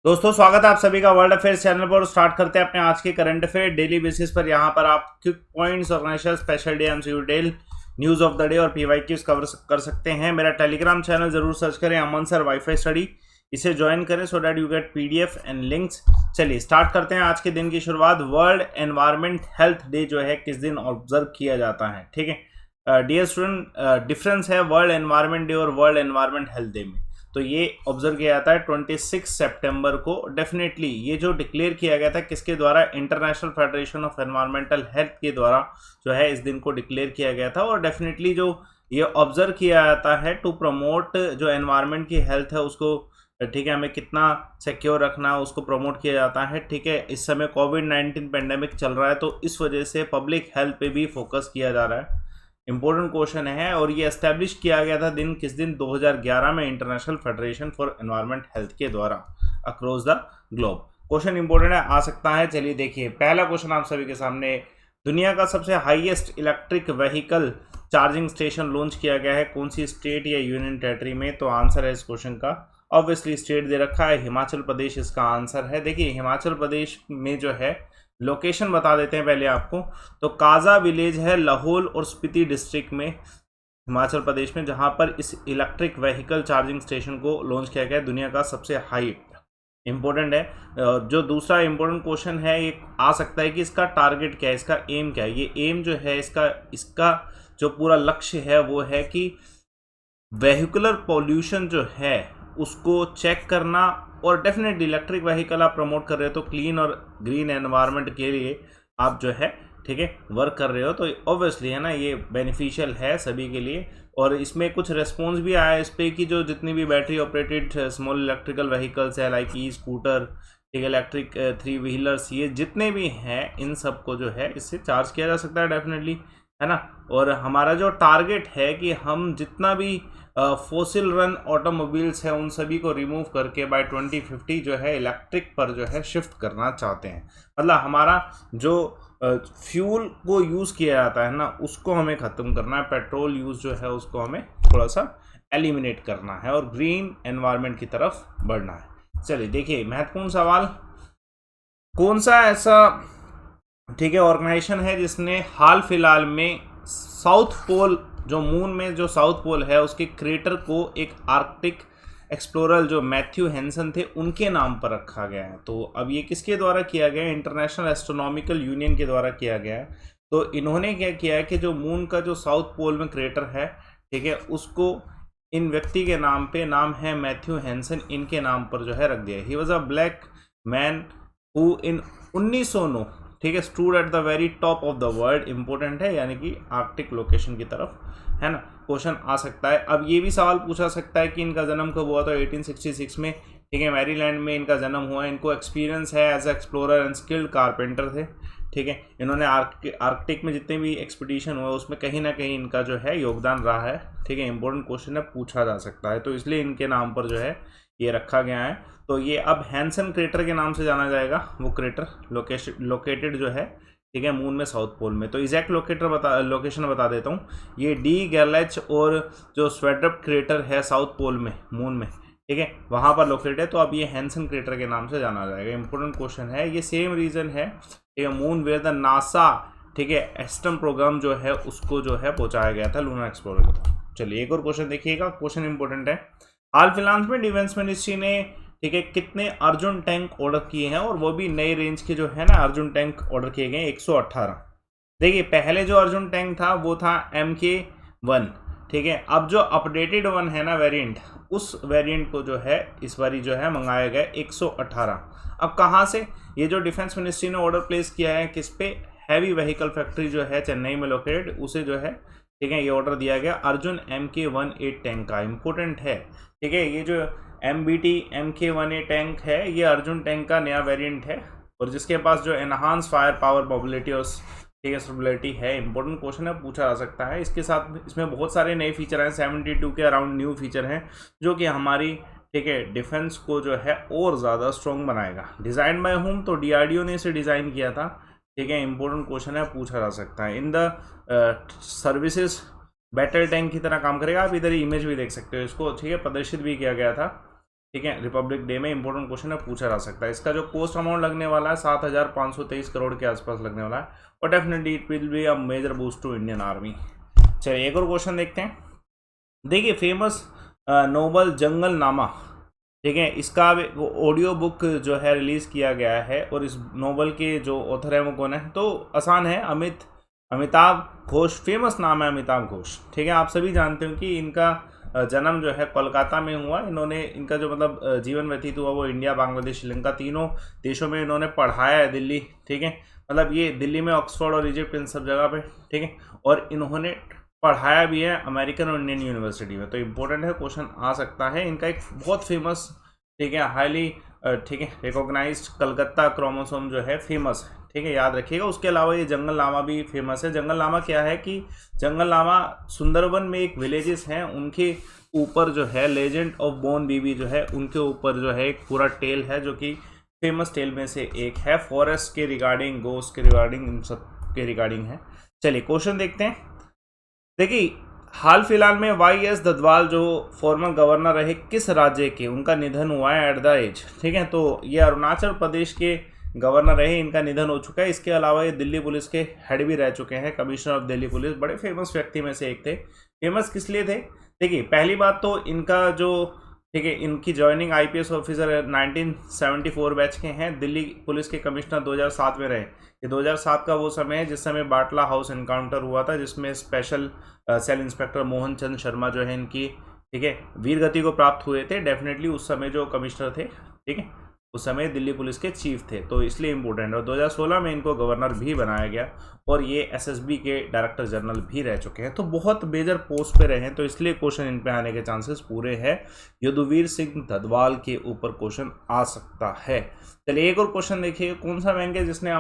दोस्तों स्वागत है आप सभी का वर्ल्ड अफेयर्स चैनल पर। स्टार्ट करते हैं अपने आज के करंट अफेयर डेली बेसिस पर। यहाँ पर आप quick points, organisation, special day, MCQ daily, news of the day और पीवाईक्यूज कवर कर सकते हैं। मेरा टेलीग्राम चैनल जरूर सर्च करें, अमन सर वाईफाई स्टडी, इसे ज्वाइन करें so that you get PDF and links. चलिए स्टार्ट करते हैं आज के दिन की शुरुआत। वर्ल्ड एनवायरमेंट हेल्थ डे जो है किस दिन ऑब्जर्व किया जाता है, ठीक है डियर स्टूडेंट, डिफरेंस है वर्ल्ड एनवायरमेंट डे और वर्ल्ड एनवायरमेंट हेल्थ डे में। तो ये ऑब्जर्व किया जाता है 26 सितंबर को। डेफिनेटली ये जो डिक्लेयर किया गया था किसके द्वारा, international federation of environmental health के द्वारा जो है इस दिन को डिक्लेयर किया गया था। और डेफिनेटली जो ये ऑब्जर्व किया जाता है टू प्रमोट जो एनवायरमेंट की हेल्थ है उसको, ठीक है, हमें कितना सिक्योर रखना है उसको प्रमोट किया जाता है। ठीक है, इस समय कोविड-19 पेंडेमिक चल रहा है तो इस वजह से पब्लिक हेल्थ पे भी फोकस किया जा रहा है। इंपॉर्टेंट क्वेश्चन है। और ये एस्टेब्लिश किया गया था दिन किस दिन, 2011 में, international federation for environment health के द्वारा across the globe. Question important है, आ सकता है। चलिए देखिए पहला क्वेश्चन आप सभी के सामने। दुनिया का सबसे highest electric vehicle charging station launch किया गया है कौन सी स्टेट या यूनियन टेरिटरी में? तो आंसर है इस क्वेश्चन का ऑब्वियसली स्टेट दे रखा है, हिमाचल प्रदेश इसका आंसर है। देखिए हिमाचल प्रदेश में जो है लोकेशन बता देते हैं पहले आपको। तो काजा विलेज है लाहौल और स्पीति डिस्ट्रिक्ट में, हिमाचल प्रदेश में, जहां पर इस इलेक्ट्रिक व्हीकल चार्जिंग स्टेशन को लॉन्च किया गया है, दुनिया का सबसे हाई। इंपॉर्टेंट है। जो दूसरा इंपॉर्टेंट क्वेश्चन है ये आ सकता है कि इसका टारगेट क्या है, इसका एम क्या है। ये एम जो है इसका जो पूरा लक्ष्य है वो है कि वेहिकुलर पॉल्यूशन जो है उसको चेक करना। और डेफिनेटली इलेक्ट्रिक व्हीकल आप प्रमोट कर रहे हो तो क्लीन और ग्रीन एनवायरनमेंट के लिए आप जो है, ठीक है, वर्क कर रहे हो तो ऑब्वियसली है ना, ये बेनिफिशियल है सभी के लिए। और इसमें कुछ रेस्पॉन्स भी आया इस पे कि जो जितनी भी battery operated small electrical vehicles है लाइक ई स्कूटर, ठीक है, इलेक्ट्रिक 3 व्हीलर्स, ये जितने भी हैं इन सब को जो है इससे चार्ज किया जा सकता है डेफिनेटली, है ना। और हमारा जो टारगेट है कि हम जितना भी फोसिल रन ऑटोमोबाइल्स है उन सभी को रिमूव करके बाय 2050 जो है इलेक्ट्रिक पर जो है शिफ्ट करना चाहते हैं। मतलब हमारा जो फ्यूल को यूज़ किया जाता है ना उसको हमें ख़त्म करना है, पेट्रोल यूज़ जो है उसको हमें थोड़ा सा एलिमिनेट करना है और ग्रीन एनवायरनमेंट की तरफ बढ़ना है। चलिए देखिए महत्वपूर्ण सवाल, कौन सा ऐसा, ठीक है, ऑर्गेनाइजेशन है जिसने हाल फिलहाल में साउथ पोल, जो मून में जो साउथ पोल है उसके क्रेटर को एक आर्कटिक एक्सप्लोरर जो मैथ्यू हैंसन थे उनके नाम पर रखा गया है। तो अब ये किसके द्वारा किया गया है? इंटरनेशनल एस्ट्रोनॉमिकल यूनियन के द्वारा किया गया है। तो इन्होंने क्या किया है कि जो मून का जो साउथ पोल में क्रेटर है, ठीक है, उसको इन व्यक्ति के नाम पे, नाम है मैथ्यू हैंसन, इनके नाम पर जो है रख दिया। He was a black man who in 1909, ठीक है, stood at the very top of the world. Important है, यानी कि आर्कटिक लोकेशन की तरफ, है ना। क्वेश्चन आ सकता है। अब ये भी सवाल पूछा सकता है कि इनका जन्म कब हुआ? तो 1866 में, ठीक है, मैरीलैंड में इनका जन्म हुआ। इनको एक्सपीरियंस है as explorer and skilled carpenter थे, ठीक है। इन्होंने आर्कटिक में जितने भी एक्सपीडिशन हुए उसमें कहीं ना कहीं इनका जो है योगदान रहा है, ठीक है। इंपॉर्टेंट क्वेश्चन है, पूछा जा सकता है, तो इसलिए इनके नाम पर जो है ये रखा गया है। तो ये अब हैंसन क्रेटर के नाम से जाना जाएगा, वो क्रेटर लोकेटेड जो है, ठीक है, मून में साउथ पोल में। तो एग्जैक्ट लोकेशन बता देता हूँ। ये डी गैलेच और जो स्वेड्रप क्रेटर है साउथ पोल में, मून में, ठीक है, वहाँ पर लोकेटेड है। तो अब ये हैंसन क्रेटर के नाम से जाना जाएगा। इंपॉर्टेंट क्वेश्चन है। ये सेम रीजन है, ठीक है, मून वेयर द नासा, ठीक है, एस्टम प्रोग्राम जो है उसको जो है पहुँचाया गया था लूनर एक्सप्लोरर की तरफ। चलिए एक और क्वेश्चन देखिएगा, क्वेश्चन इंपॉर्टेंट है। हाल फिलहाल में डिफेंस मिनिस्ट्री ने, ठीक है, कितने अर्जुन टैंक ऑर्डर किए हैं? और वो भी नई रेंज के जो है ना अर्जुन टैंक ऑर्डर किए गए 118। देखिए पहले जो अर्जुन टैंक था वो था MK1, ठीक है। अब जो अपडेटेड वन है ना वेरिएंट, उस वेरिएंट को जो है इस बारी जो है मंगाया गया 118। अब कहाँ से? ये जो डिफेंस मिनिस्ट्री ने ऑर्डर प्लेस किया है किस पे? हैवी व्हीकल फैक्ट्री जो है चेन्नई में लोकेटेड, उसे जो है, ठीक है, ये ऑर्डर दिया गया अर्जुन MK18 टैंक का। इंपॉर्टेंट है, ठीक है। ये जो MBT MK18 टैंक है ये अर्जुन टैंक का नया वेरिएंट है और जिसके पास जो एनहांस फायर पावर मोबिलिटी और, ठीक है, स्टेबिलिटी है। इंपॉर्टेंट क्वेश्चन है, पूछा जा सकता है। इसके साथ इसमें बहुत सारे नए फीचर हैं, 72 के अराउंड न्यू फीचर हैं जो कि हमारी, ठीक है, डिफेंस को जो है और ज़्यादा स्ट्रॉन्ग बनाएगा। डिज़ाइन बाय होम, तो DRDO ने इसे डिज़ाइन किया था, ठीक है। इंपॉर्टेंट क्वेश्चन है, पूछा जा सकता है। In the services battle tank की तरह काम करेगा। आप इधर इमेज भी देख सकते हो इसको, ठीक है, प्रदर्शित भी किया गया था, ठीक है, रिपब्लिक डे में। इंपॉर्टेंट क्वेश्चन है, पूछा जा सकता है। इसका जो कॉस्ट अमाउंट लगने वाला है 7,523 करोड़ के आसपास लगने वाला है, और definitely it will be a major boost to Indian army. चलिए एक और क्वेश्चन देखते हैं। देखिए फेमस नोबल जंगल नामा, ठीक है, इसका ऑडियो बुक जो है रिलीज़ किया गया है, और इस नोबल के जो ऑथर है वो कौन है? तो आसान है, अमिताभ घोष। फेमस नाम है अमिताभ घोष, ठीक है। आप सभी जानते हो कि इनका जन्म जो है कोलकाता में हुआ। इन्होंने इनका जो मतलब जीवन व्यतीत हुआ वो इंडिया, बांग्लादेश, श्रीलंका तीनों देशों में इन्होंने पढ़ाया है। दिल्ली, ठीक है, मतलब ये दिल्ली में ऑक्सफोर्ड और इजिप्ट इन सब जगह पे, ठीक है, और इन्होंने पढ़ाया भी है अमेरिकन और इंडियन यूनिवर्सिटी में। तो इम्पोर्टेंट है, क्वेश्चन आ सकता है। इनका एक बहुत फेमस, ठीक है, हाईली, ठीक है, रिकॉग्नाइज्ड कलकत्ता क्रोमोसोम जो है फेमस है, ठीक है, याद रखिएगा। उसके अलावा ये जंगल लामा भी फेमस है। जंगल लामा क्या है कि जंगल लामा सुंदरबन में एक विलेजेस हैं, उनके ऊपर जो है लेजेंड ऑफ बोन बीबी जो है, उनके ऊपर जो है एक पूरा टेल है, जो कि फेमस टेल में से एक है। फॉरेस्ट के रिगार्डिंग, गोस्ट के रिगार्डिंग, इन सब के रिगार्डिंग है। चलिए क्वेश्चन देखते हैं। देखिए हाल फिलहाल में YS ददवाल जो फॉर्मर गवर्नर रहे किस राज्य के, उनका निधन हुआ है एट द एज, ठीक है। तो ये अरुणाचल प्रदेश के गवर्नर रहे, इनका निधन हो चुका है। इसके अलावा ये दिल्ली पुलिस के हेड भी रह चुके हैं, कमिश्नर ऑफ दिल्ली पुलिस। बड़े फेमस व्यक्ति में से एक थे। फेमस किस लिए थे? देखिए पहली बात तो इनका जो, ठीक है, इनकी ज्वाइनिंग IPS ऑफिसर 1974 बैच के हैं। दिल्ली पुलिस के कमिश्नर 2007 में रहे। ये 2007 का वो समय है जिस समय बाटला हाउस एनकाउंटर हुआ था, जिसमें special cell inspector Mohan Chand Sharma जो है इनकी, ठीक है, वीर गति को प्राप्त हुए थे। डेफिनेटली उस समय जो कमिश्नर थे, ठीक है, उस समय दिल्ली पुलिस के चीफ थे, तो इसलिए इम्पोर्टेंट है। और 2016 में इनको गवर्नर भी बनाया गया, और ये SSB के डायरेक्टर जनरल भी रह चुके हैं। तो बहुत मेजर पोस्ट पे रहे हैं, तो इसलिए क्वेश्चन इन पे आने के चांसेस पूरे हैं। यदुवीर सिंह ददवाल के ऊपर क्वेश्चन आ सकता है। चलिए एक और क्वेश्चन देखिए। कौन सा बैंक है जिसने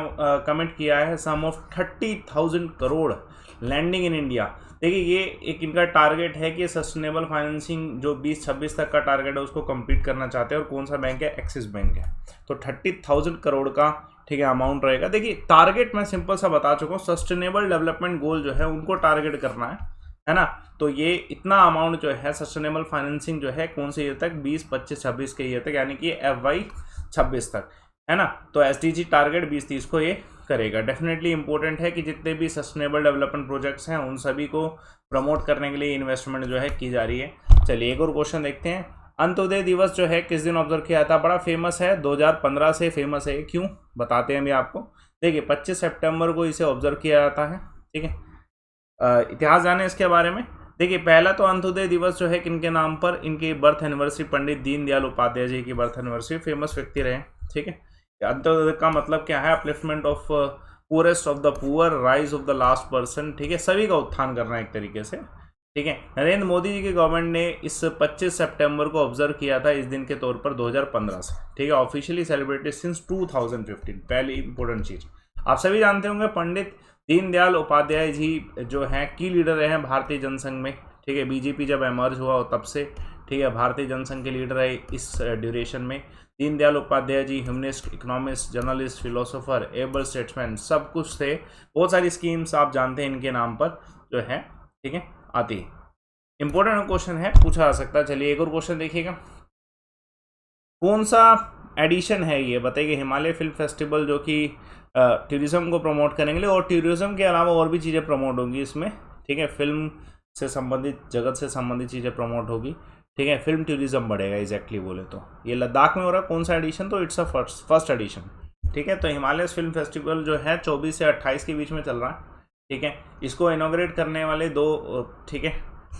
कमेंट किया है sum of 30,000 crore lending in India? देखिए ये एक इनका टारगेट है कि सस्टेनेबल फाइनेंसिंग जो 2026 तक का टारगेट है उसको कंप्लीट करना चाहते हैं। और कौन सा बैंक है? एक्सिस बैंक है। तो 30,000 करोड़ का, ठीक है, अमाउंट रहेगा। देखिए टारगेट मैं सिंपल सा बता चुका हूँ, सस्टेनेबल डेवलपमेंट गोल जो है उनको टारगेट करना है ना। तो ये इतना अमाउंट जो है सस्टेनेबल फाइनेंसिंग जो है कौन से ईयर तक? 20, 25, 26 के ईयर तक, यानी कि FY 26 तक, है ना। तो SDG टारगेट 2030 को ये करेगा। डेफिनेटली इंपॉर्टेंट है कि जितने भी सस्टेनेबल डेवलपमेंट प्रोजेक्ट्स हैं उन सभी को प्रमोट करने के लिए इन्वेस्टमेंट जो है की जा रही है। चलिए एक और क्वेश्चन देखते हैं। अंत्योदय दिवस जो है किस दिन ऑब्जर्व किया था? बड़ा फेमस है, 2015 से फेमस है। क्यों बताते हैं अभी आपको। देखिए 25 सितंबर को इसे ऑब्जर्व किया जाता है, ठीक है। इतिहास जाने इसके बारे में। देखिए पहला तो अंत्योदय दिवस जो है किनके नाम पर? इनकी बर्थ एनिवर्सरी, पंडित दीनदयाल उपाध्याय जी की बर्थ एनिवर्सरी। फेमस व्यक्ति रहे, ठीक है। अंत्योदय का मतलब क्या है? Upliftment of poorest of the poor, rise of the last person, ठीक है, सभी का उत्थान करना एक तरीके से, ठीक है। नरेंद्र मोदी जी की गवर्नमेंट ने इस 25 सितंबर को ऑब्जर्व किया था इस दिन के तौर पर 2015 से, ठीक है। Officially celebrated since 2015। पहली इंपॉर्टेंट चीज आप सभी जानते होंगे, पंडित दीनदयाल उपाध्याय जी जो हैं की लीडर रहे हैं भारतीय जनसंघ में, ठीक है। BJP जब एमर्ज हुआ तब से, ठीक है, भारतीय जनसंघ के लीडर रहे इस ड्यूरेशन में। Deendayal Upadhyay ji humanist, economist, journalist, philosopher, able statesman, सब कुछ थे। बहुत सारी स्कीम्स आप जानते हैं इनके नाम पर जो है, ठीक है, आती है। इंपॉर्टेंट क्वेश्चन है, पूछा जा सकता है। चलिए एक और क्वेश्चन देखिएगा। कौन सा एडिशन है ये बताइए? हिमालय फिल्म फेस्टिवल जो कि टूरिज्म को प्रमोट करेंगे, और टूरिज्म के अलावा और भी चीज़ें प्रमोट होंगी इसमें, ठीक है। फिल्म से संबंधित, जगत से संबंधित चीज़ें प्रमोट होगी, ठीक है। फिल्म टूरिज्म बढ़ेगा एग्जैक्टली बोले तो। ये लद्दाख में हो रहा है। कौन सा एडिशन? तो इट्स अ फर्स्ट एडिशन, ठीक है। तो हिमालय फिल्म फेस्टिवल जो है 24 से 28 के बीच में चल रहा है, ठीक है। इसको इनॉग्रेट करने वाले दो, ठीक है,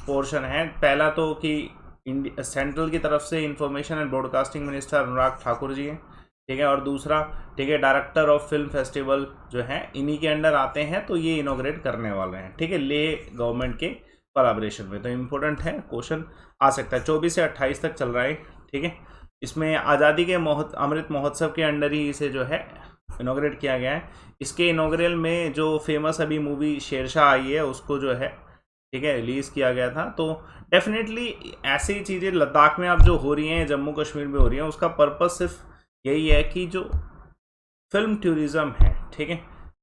पोर्शन है। पहला तो कि सेंट्रल की तरफ से information and broadcasting minister Anurag Thakur ji हैं, ठीक है। और दूसरा, ठीक है, डायरेक्टर ऑफ फिल्म फेस्टिवल जो है इन्हीं के अंडर आते हैं, तो ये इनॉग्रेट करने वाले हैं, ठीक है, ले गवर्नमेंट के कोलैबोरेशन में। तो इम्पोर्टेंट है, क्वेश्चन आ सकता है। 24 से 28 तक चल रहा है, ठीक है। इसमें आज़ादी के अमृत महोत्सव के अंडर ही इसे जो है इनॉग्रेट किया गया है। इसके इनॉग्रेल में जो फेमस अभी मूवी शेरशाह आई है उसको जो है, ठीक है, रिलीज़ किया गया था। तो डेफिनेटली ऐसी चीज़ें लद्दाख में अब जो हो रही हैं, जम्मू कश्मीर में हो रही हैं, उसका पर्पस सिर्फ यही है कि जो फिल्म टूरिज़्म है, ठीक है,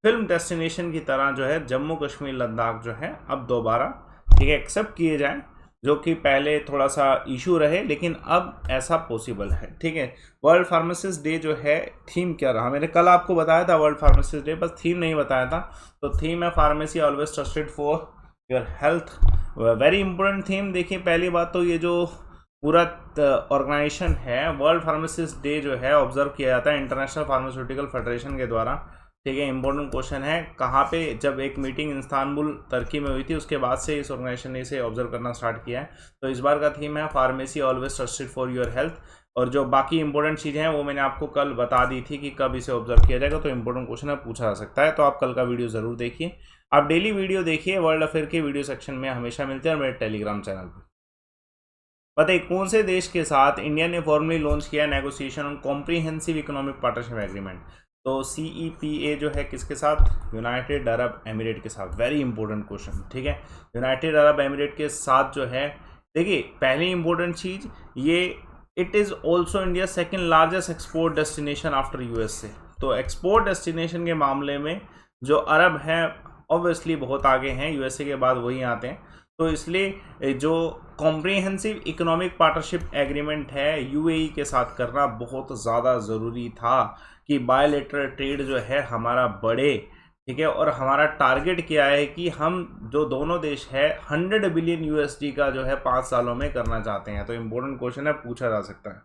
फिल्म डेस्टिनेशन की तरह जो है जम्मू कश्मीर, लद्दाख जो है अब दोबारा, ठीक है, एक्सेप्ट किए जाएं। जो कि पहले थोड़ा सा इशू रहे, लेकिन अब ऐसा पॉसिबल है। ठीक है, वर्ल्ड फार्मासिस्ट डे जो है, थीम क्या रहा, मैंने कल आपको बताया था वर्ल्ड फार्मासिस्ट डे, बस थीम नहीं बताया था। तो थीम है pharmacy always trusted for your health, very important theme. देखिए, पहली बात तो ये जो पूरा ऑर्गेनाइजेशन है, वर्ल्ड फार्मासिस्ट डे जो है ऑब्जर्व किया जाता है इंटरनेशनल फार्मास्यूटिकल फेडरेशन के द्वारा। ठीक है, इंपॉर्टेंट क्वेश्चन है, कहाँ पे, जब एक मीटिंग इस्तांबुल तुर्की में हुई थी, उसके बाद से इस ऑर्गेनाइजेशन ने इसे ऑब्जर्व करना स्टार्ट किया है। तो इस बार का थीम है pharmacy always trusted for your health. और जो बाकी इंपॉर्टेंट चीज़ें हैं वो मैंने आपको कल बता दी थी कि कब इसे ऑब्जर्व किया जाएगा। तो इंपॉर्टेंट क्वेश्चन है, पूछा जा सकता है। तो आप कल का वीडियो ज़रूर देखिए। आप डेली वीडियो देखिए, वर्ल्ड अफेयर के वीडियो सेक्शन में हमेशा मिलते हैं और मेरे टेलीग्राम चैनल पर। बताइए, कौन से देश के साथ इंडिया ने फॉर्मली लॉन्च किया negotiation on comprehensive economic partnership agreement? तो CEPA जो है किसके साथ? यूनाइटेड अरब एमिरेट के साथ। Very important question. ठीक है, यूनाइटेड अरब एमिरेट के साथ जो है, देखिए पहली इंपॉर्टेंट चीज़ ये, it is also India second largest export destination after USA। तो एक्सपोर्ट डेस्टिनेशन के मामले में जो अरब हैं ऑब्वियसली बहुत आगे हैं, USA के बाद वही आते हैं। तो इसलिए जो कॉम्प्रिहेंसिव इकोनॉमिक पार्टनरशिप एग्रीमेंट है UAE के साथ करना बहुत ज़्यादा ज़रूरी था कि बायलैटरल ट्रेड जो है हमारा बढ़े। ठीक है, और हमारा टारगेट क्या है कि हम जो दोनों देश है 100 बिलियन USD का जो है 5 सालों में करना चाहते हैं। तो इम्पोर्टेंट क्वेश्चन है, पूछा जा सकता है।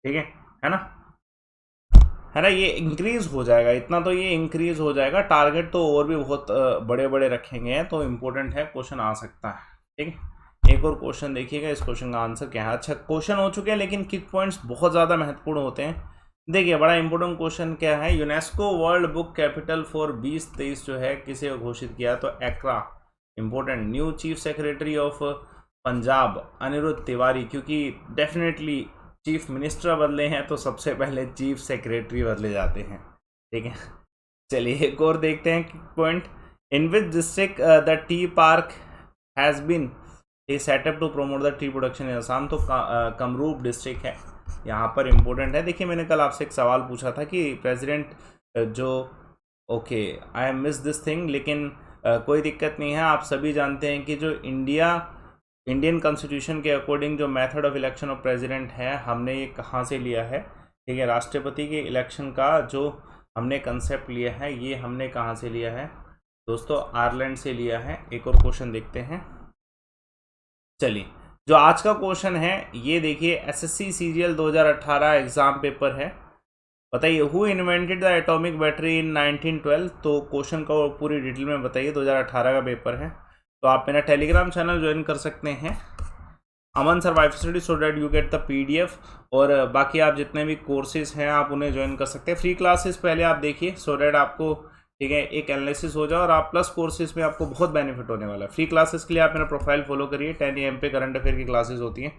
ठीक है ना, ये इंक्रीज़ हो जाएगा, इतना तो ये इंक्रीज़ हो जाएगा, टारगेट तो और भी बहुत बड़े बड़े रखेंगे हैं। तो इम्पोर्टेंट है, क्वेश्चन आ सकता है। ठीक है, एक और क्वेश्चन देखिएगा, इस क्वेश्चन का आंसर क्या है। अच्छा, क्वेश्चन हो चुके हैं लेकिन किक पॉइंट्स बहुत ज़्यादा महत्वपूर्ण होते हैं। देखिए, बड़ा इंपॉर्टेंट क्वेश्चन क्या है, UNESCO world book capital for 2023 जो है किसे घोषित किया? तो Accra. Important, new chief secretary of Punjab Anirudh Tiwari, क्योंकि डेफिनेटली चीफ मिनिस्टर बदले हैं तो सबसे पहले चीफ सेक्रेटरी बदले जाते हैं। ठीक है, चलिए एक और देखते हैं point. In which district the tea park has been a setup to promote the tea production in Assam? तो कमरूप डिस्ट्रिक्ट है यहाँ पर। इम्पोर्टेंट है। देखिए, मैंने कल आपसे एक सवाल पूछा था कि प्रेसिडेंट जो, okay I miss this thing, लेकिन कोई दिक्कत नहीं है। आप सभी जानते हैं कि जो इंडियन कॉन्स्टिट्यूशन के अकॉर्डिंग जो method of election of president है, हमने ये कहाँ से लिया है? ठीक है, राष्ट्रपति के इलेक्शन का जो हमने कंसेप्ट लिया है, ये हमने कहाँ से लिया है दोस्तों? आयरलैंड से लिया है। एक और क्वेश्चन देखते हैं। चलिए, जो आज का क्वेश्चन है ये देखिए, SSC CGL 2018 एग्जाम पेपर है। बताइए, who invented the atomic battery in 1912? तो क्वेश्चन को पूरी डिटेल में बताइए, 2018 का पेपर है। तो आप मेरा टेलीग्राम चैनल ज्वाइन कर सकते हैं, Aman survive study, so that you get the PDF। और बाकी आप जितने भी कोर्सेज हैं आप उन्हें ज्वाइन कर सकते हैं। फ्री क्लासेस पहले आप देखिए, सो डैट आपको, ठीक है, एक एनालिसिस हो जाए और आप प्लस कोर्सेज में आपको बहुत बेनिफिट होने वाला है। फ्री क्लासेस के लिए आप मेरा प्रोफाइल फॉलो करिए, 10 AM पे करंट अफेयर की क्लासेस होती हैं।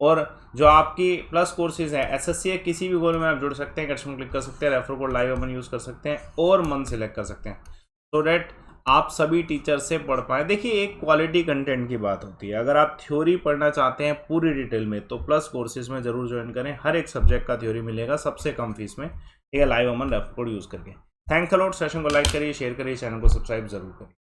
और जो आपकी प्लस कोर्सेज हैं, SSC या किसी भी गोल में आप जुड़ सकते हैं, कस्टम क्लिक कर सकते हैं, रेफर कोड लाइव अमन यूज़ कर सकते हैं और मन सेलेक्ट कर सकते हैं, सो डैट आप सभी टीचर से पढ़ पाएँ। देखिए, एक क्वालिटी कंटेंट की बात होती है। अगर आप थ्योरी पढ़ना चाहते हैं पूरी डिटेल में, तो प्लस कोर्सेज में ज़रूर ज्वाइन करें। हर एक सब्जेक्ट का थ्योरी मिलेगा सबसे कम फीस में। ठीक है, लाइव अमन रेफर कोड यूज़ करके। Thanks a lot. सेशन को लाइक करिए, शेयर करिए, चैनल को सब्सक्राइब जरूर करिए।